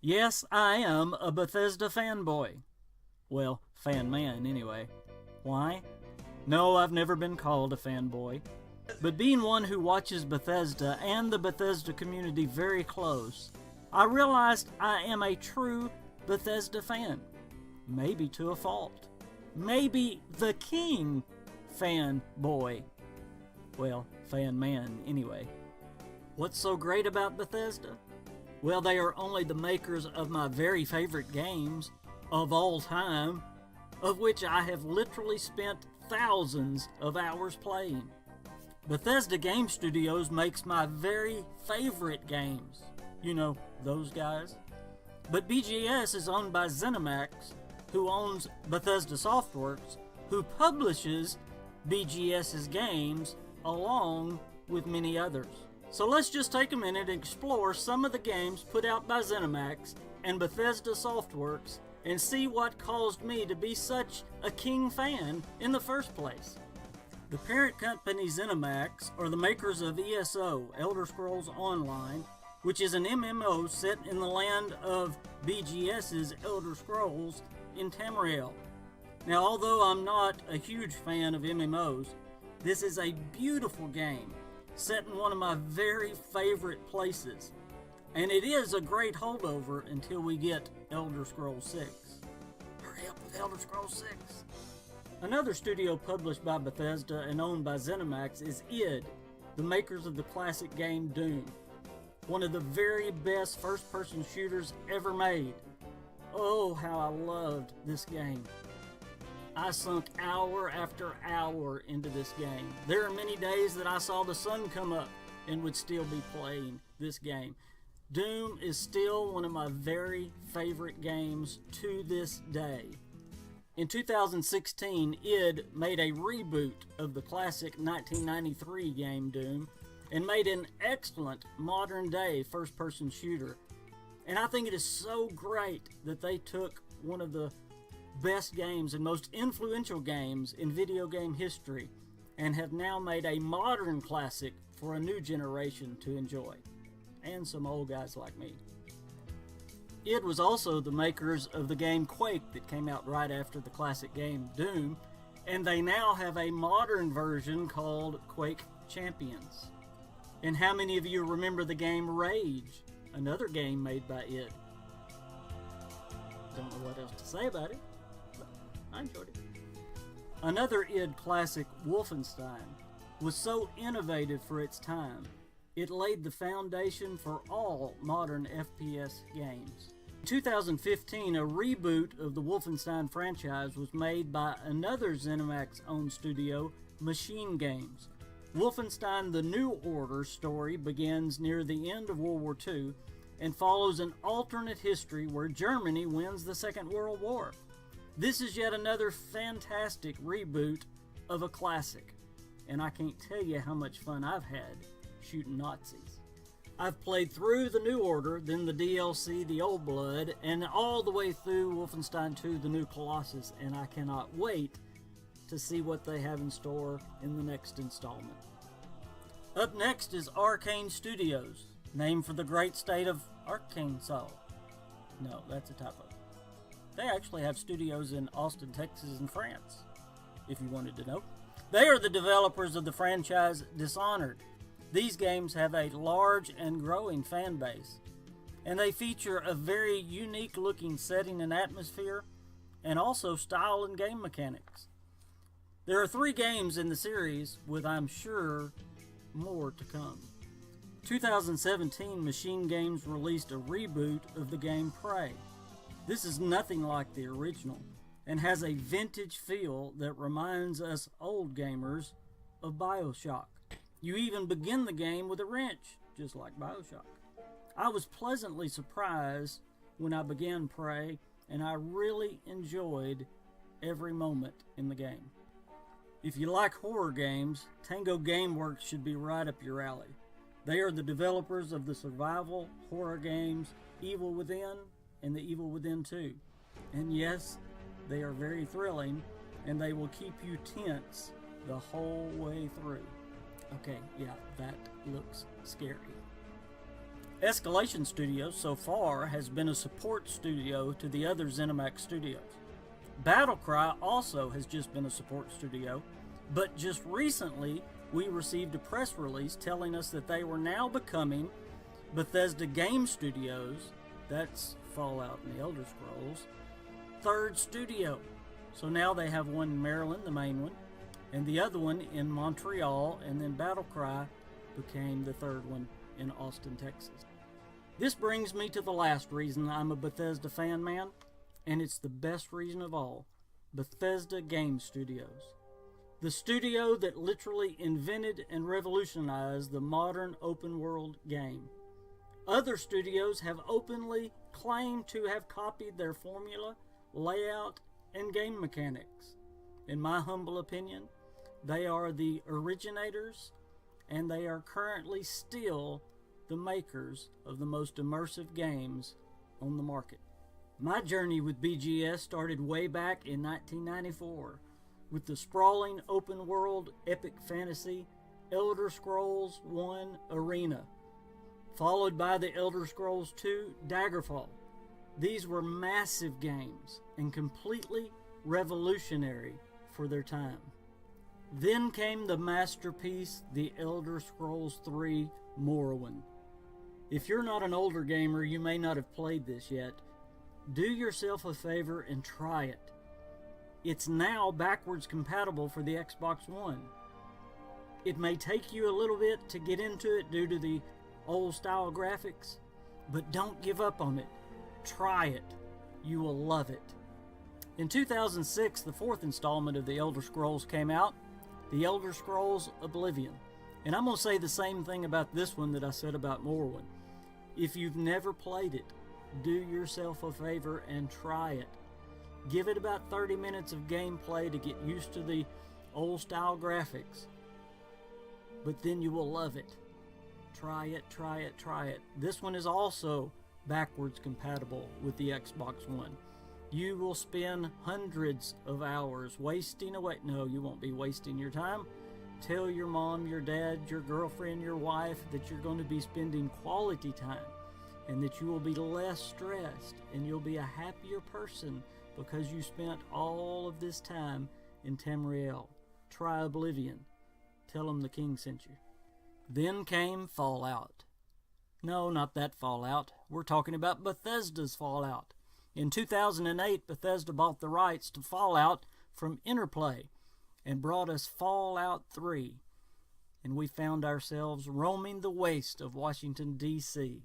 Yes, I am a Bethesda fanboy. Well, fan man, anyway. Why? No, I've never been called a fanboy. But being one who watches Bethesda and the Bethesda community very close, I realized I am a true Bethesda fan. Maybe to a fault. Maybe the king fan boy. Well, fan man, anyway. What's so great about Bethesda? Well, they are only the makers of my very favorite games of all time, of which I have literally spent thousands of hours playing. Bethesda Game Studios makes my very favorite games. You know, those guys. But BGS is owned by ZeniMax, who owns Bethesda Softworks, who publishes BGS's games along with many others. So let's just take a minute and explore some of the games put out by ZeniMax and Bethesda Softworks and see what caused me to be such a King fan in the first place. The parent company ZeniMax are the makers of ESO, Elder Scrolls Online, which is an MMO set in the land of BGS's Elder Scrolls in Tamriel. Now, although I'm not a huge fan of MMOs, this is a beautiful game set in one of my very favorite places. And it is a great holdover until we get Elder Scrolls 6. Hurry up with Elder Scrolls 6. Another studio published by Bethesda and owned by ZeniMax is id, the makers of the classic game Doom. One of the very best first-person shooters ever made. Oh, how I loved this game. I sunk hour after hour into this game. There are many days that I saw the sun come up and would still be playing this game. Doom is still one of my very favorite games to this day. In 2016, id made a reboot of the classic 1993 game Doom and made an excellent modern-day first-person shooter. And I think it is so great that they took one of the best games and most influential games in video game history and have now made a modern classic for a new generation to enjoy, and some old guys like me. id was also the makers of the game Quake that came out right after the classic game Doom, and they now have a modern version called Quake Champions. And how many of you remember the game Rage, another game made by id? Don't know what else to say about it. I enjoyed it. Another id classic, Wolfenstein, was so innovative for its time, it laid the foundation for all modern FPS games. In 2015, a reboot of the Wolfenstein franchise was made by another ZeniMax-owned studio, Machine Games. Wolfenstein: The New Order story begins near the end of World War II and follows an alternate history where Germany wins the Second World War. This is yet another fantastic reboot of a classic, and I can't tell you how much fun I've had shooting Nazis. I've played through The New Order, then the DLC, The Old Blood, and all the way through Wolfenstein 2, The New Colossus, and I cannot wait to see what they have in store in the next installment. Up next is Arcane Studios, named for the great state of Arkansas. No, that's a typo. They actually have studios in Austin, Texas, and France, if you wanted to know. They are the developers of the franchise Dishonored. These games have a large and growing fan base, and they feature a very unique looking setting and atmosphere, and also style and game mechanics. There are 3 games in the series, with, I'm sure, more to come. 2017, Machine Games released a reboot of the game Prey. This is nothing like the original, and has a vintage feel that reminds us old gamers of BioShock. You even begin the game with a wrench, just like BioShock. I was pleasantly surprised when I began Prey, and I really enjoyed every moment in the game. If you like horror games, Tango Gameworks should be right up your alley. They are the developers of the survival horror games Evil Within and The Evil Within 2. And yes, they are very thrilling, and they will keep you tense the whole way through. Okay, yeah, that looks scary. Escalation Studios so far has been a support studio to the other ZeniMax studios. Battlecry also has just been a support studio, but just recently we received a press release telling us that they were now becoming Bethesda Game Studios, that's Fallout and the Elder Scrolls, third studio. So now they have one in Maryland, the main one, and the other one in Montreal, and then Battlecry became the third one in Austin, Texas. This brings me to the last reason I'm a Bethesda fan man, and it's the best reason of all: Bethesda Game Studios. The studio that literally invented and revolutionized the modern open world game. Other studios have openly claimed to have copied their formula, layout, and game mechanics. In my humble opinion, they are the originators, and they are currently still the makers of the most immersive games on the market. My journey with BGS started way back in 1994 with the sprawling open world epic fantasy Elder Scrolls I Arena, followed by the Elder Scrolls II Daggerfall. These were massive games and completely revolutionary for their time. Then came the masterpiece, the Elder Scrolls III Morrowind. If you're not an older gamer, you may not have played this yet. Do yourself a favor and try it. It's now backwards compatible for the Xbox One. It may take you a little bit to get into it due to the old style graphics, but don't give up on it. Try it. You will love it. In 2006, the fourth installment of the Elder Scrolls came out, The Elder Scrolls Oblivion. And I'm going to say the same thing about this one that I said about Morrowind. If you've never played it, do yourself a favor and try it. Give it about 30 minutes of gameplay to get used to the old style graphics. But then you will love it. Try it, try it, try it. This one is also backwards compatible with the Xbox One. You will spend hundreds of hours wasting away. No, you won't be wasting your time. Tell your mom, your dad, your girlfriend, your wife that you're going to be spending quality time and that you will be less stressed and you'll be a happier person because you spent all of this time in Tamriel. Try Oblivion. Tell them the king sent you. Then came Fallout. No, not that Fallout. We're talking about Bethesda's Fallout. In 2008, Bethesda bought the rights to Fallout from Interplay and brought us Fallout 3. And we found ourselves roaming the waste of Washington, D.C.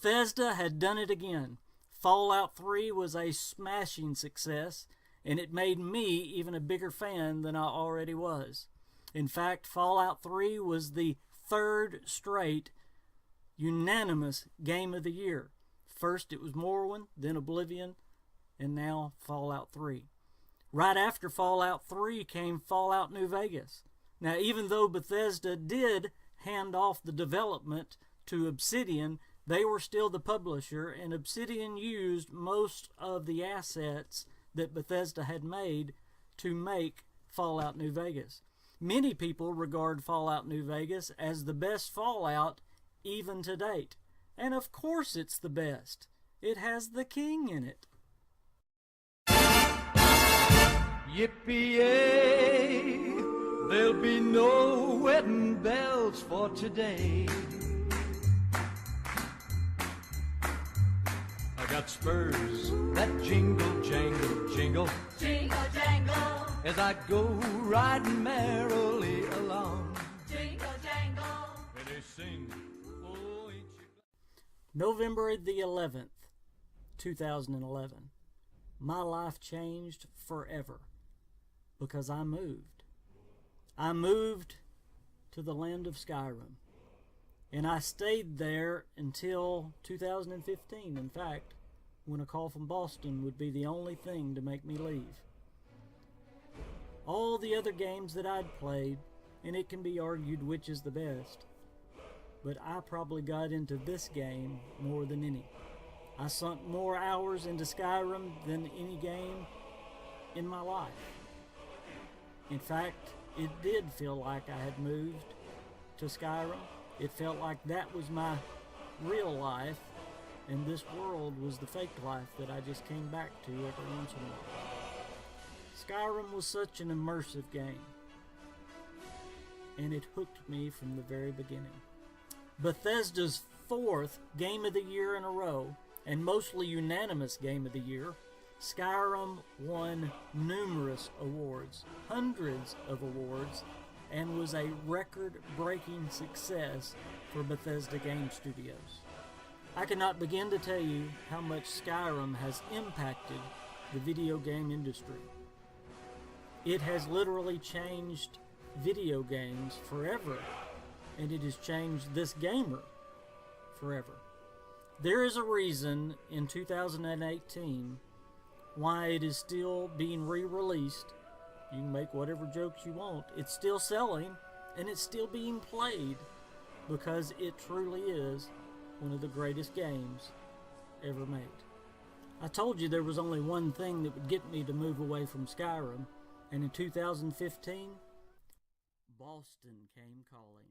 Bethesda had done it again. Fallout 3 was a smashing success, and it made me even a bigger fan than I already was. In fact, Fallout 3 was the third straight unanimous game of the year. First it was Morrowind, then Oblivion, and now Fallout 3. Right after Fallout 3 came Fallout New Vegas. Now, even though Bethesda did hand off the development to Obsidian, they were still the publisher, and Obsidian used most of the assets that Bethesda had made to make Fallout New Vegas. Many people regard Fallout New Vegas as the best Fallout even to date. And of course it's the best. It has the king in it. Yippee-yay, there'll be no wedding bells for today. I got spurs that jingle, jangle, jingle, Jingle jangle, as I go riding merrily along. jingle jangle. And they sing, oh, ain't you November the 11th, 2011. My life changed forever because I moved. I moved to the land of Skyrim. And I stayed there until 2015. In fact, when a call from Boston would be the only thing to make me leave. All the other games that I'd played, and it can be argued which is the best, but I probably got into this game more than any. I sunk more hours into Skyrim than any game in my life. In fact, it did feel like I had moved to Skyrim. It felt like that was my real life, and this world was the fake life that I just came back to every once in a while. Skyrim was such an immersive game, and it hooked me from the very beginning. Bethesda's fourth Game of the Year in a row, and mostly unanimous Game of the Year, Skyrim won numerous awards, hundreds of awards, and was a record-breaking success for Bethesda Game Studios. I cannot begin to tell you how much Skyrim has impacted the video game industry. It has literally changed video games forever, and it has changed this gamer forever. There is a reason in 2018 why it is still being re-released. You can make whatever jokes you want. It's still selling, and it's still being played, because it truly is one of the greatest games ever made. I told you there was only one thing that would get me to move away from Skyrim, and in 2015, Boston came calling.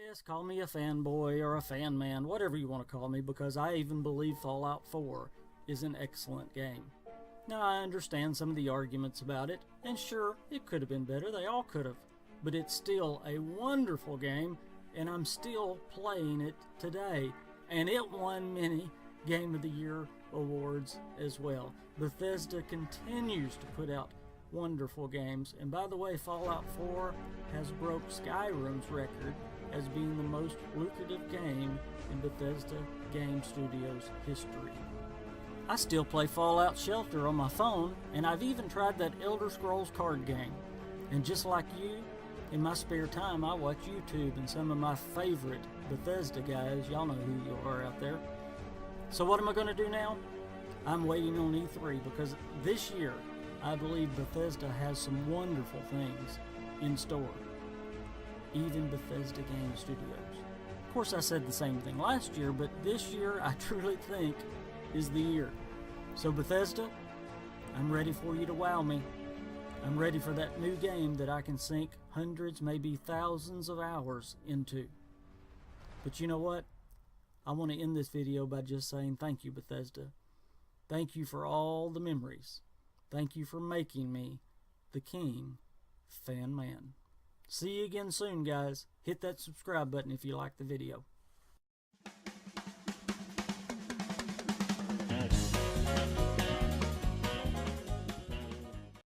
Yes, call me a fanboy or a fan man, whatever you want to call me, because I even believe Fallout 4 is an excellent game. Now, I understand some of the arguments about it, and sure, it could have been better, they all could have, but it's still a wonderful game, and I'm still playing it today, and it won many Game of the Year awards as well. Bethesda continues to put out wonderful games, and by the way, Fallout 4 has broke Skyrim's record as being the most lucrative game in Bethesda Game Studios history. I still play Fallout Shelter on my phone, and I've even tried that Elder Scrolls card game. And just like you, in my spare time I watch YouTube and some of my favorite Bethesda guys. Y'all know who you are out there. So what am I going to do now? I'm waiting on E3, because this year I believe Bethesda has some wonderful things in store. Even Bethesda Game Studios. Of course, I said the same thing last year, but this year I truly think is the year. So Bethesda, I'm ready for you to wow me. I'm ready for that new game that I can sink hundreds, maybe thousands of hours into. But you know what? I want to end this video by just saying thank you, Bethesda. Thank you for all the memories. Thank you for making me the KingFanMan. See you again soon, guys. Hit that subscribe button if you like the video.